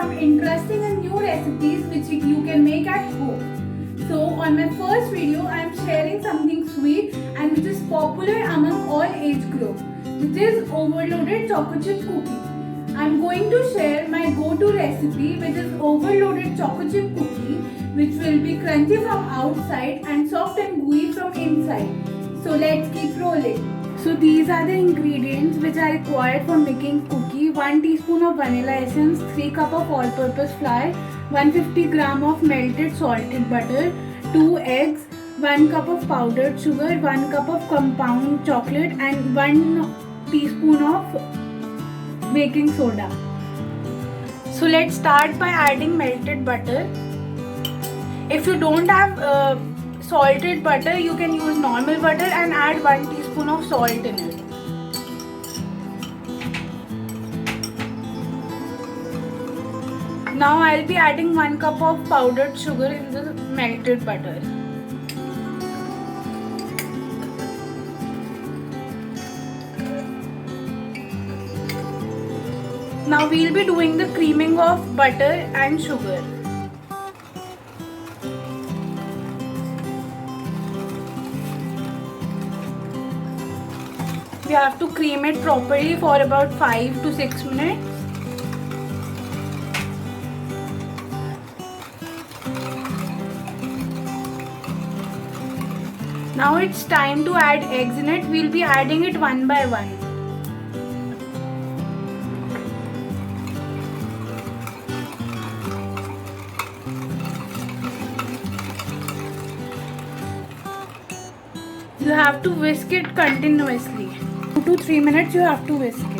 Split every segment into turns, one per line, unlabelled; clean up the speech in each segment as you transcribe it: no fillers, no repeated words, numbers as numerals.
some interesting and new recipes which you can make at home. So on my first video I am sharing something sweet and which is popular among all age group, which is overloaded chocolate chip cookie. I am going to share my go-to recipe, which is overloaded chocolate chip cookie, which will be crunchy from outside and soft and gooey from inside. So let's keep rolling. So these are the ingredients which are required for making cookie. 1 teaspoon of vanilla essence, 3 cup of all-purpose flour, 150 gram of melted salted butter, 2 eggs, 1 cup of powdered sugar, 1 cup of compound chocolate and 1 teaspoon of baking soda. So let's start by adding melted butter. If you don't have salted butter, you can use normal butter and add 1 teaspoon of salt in it. Now I'll be adding 1 cup of powdered sugar in the melted butter. Now we'll be doing the creaming of butter and sugar. We have to cream it properly for about 5 to 6 minutes. Now it's time to add eggs in it. We'll be adding it one by one. You have to whisk it continuously. 2 to 3 minutes you have to whisk it.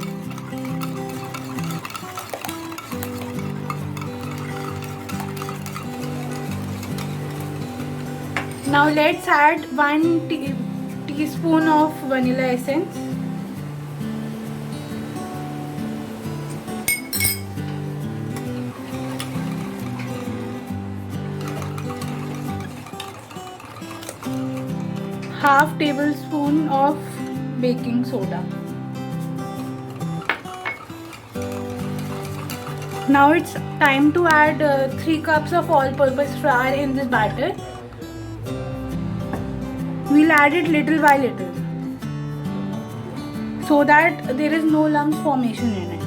Now let's add 1 teaspoon of vanilla essence. Half tablespoon of baking soda. Now it's time to add 3 cups of all-purpose flour in this batter. We'll add it little by little so that there is no lumps formation in it.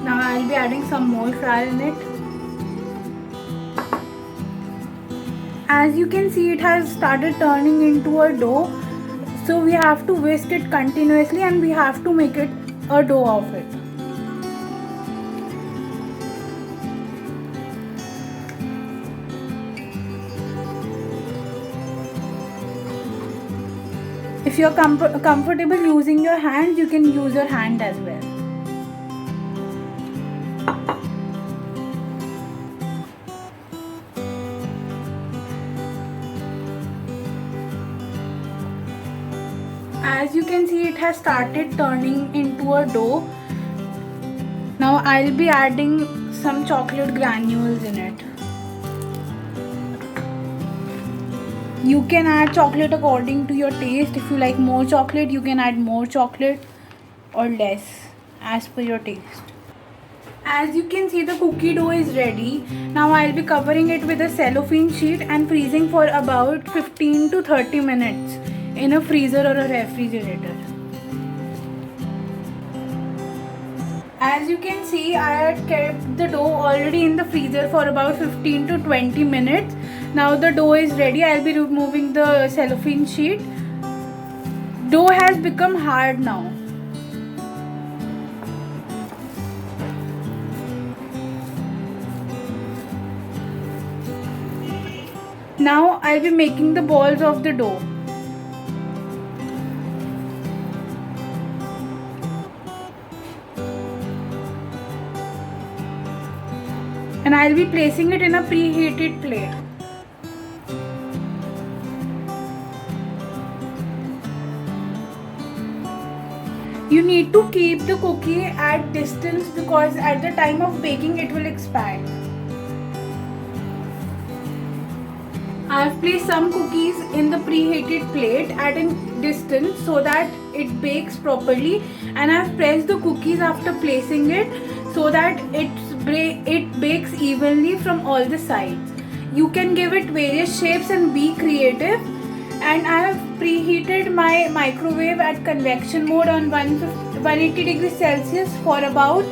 Now I'll be adding some more flour in it. As you can see, it has started turning into a dough. So we have to whisk it continuously and we have to make it a dough of it. If you're comfortable using your hands, you can use your hand as well. As you can see, it has started turning into a dough. Now I'll be adding some chocolate granules in it. You can add chocolate according to your taste. If you like more chocolate, you can add more chocolate or less as per your taste. As you can see, the cookie dough is ready. Now I'll be covering it with a cellophane sheet and freezing for about 15 to 30 minutes in a freezer or a refrigerator. As you can see, I had kept the dough already in the freezer for about 15 to 20 minutes. Now the dough is ready. I'll be removing the cellophane sheet. Dough has become hard now. Now I'll be making the balls of the dough. And I'll be placing it in a preheated plate. You need to keep the cookie at distance because at the time of baking it will expand. I have placed some cookies in the preheated plate at a distance so that it bakes properly, and I've pressed the cookies after placing it so that it bakes evenly from all the sides. You can give it various shapes and be creative. And I have preheated my microwave at convection mode on 180 degrees Celsius for about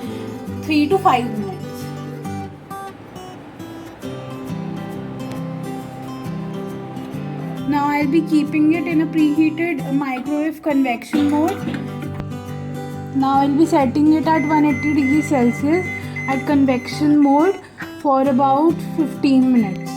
3 to 5 minutes. Now I'll be keeping it in a preheated microwave convection mode. Now I'll be setting it at 180 degrees Celsius at convection mode for about 15 minutes.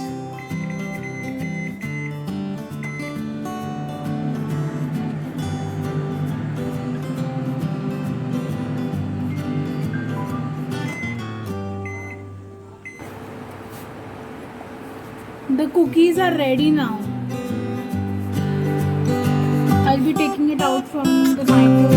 The cookies are ready now. I'll be taking it out from the microwave.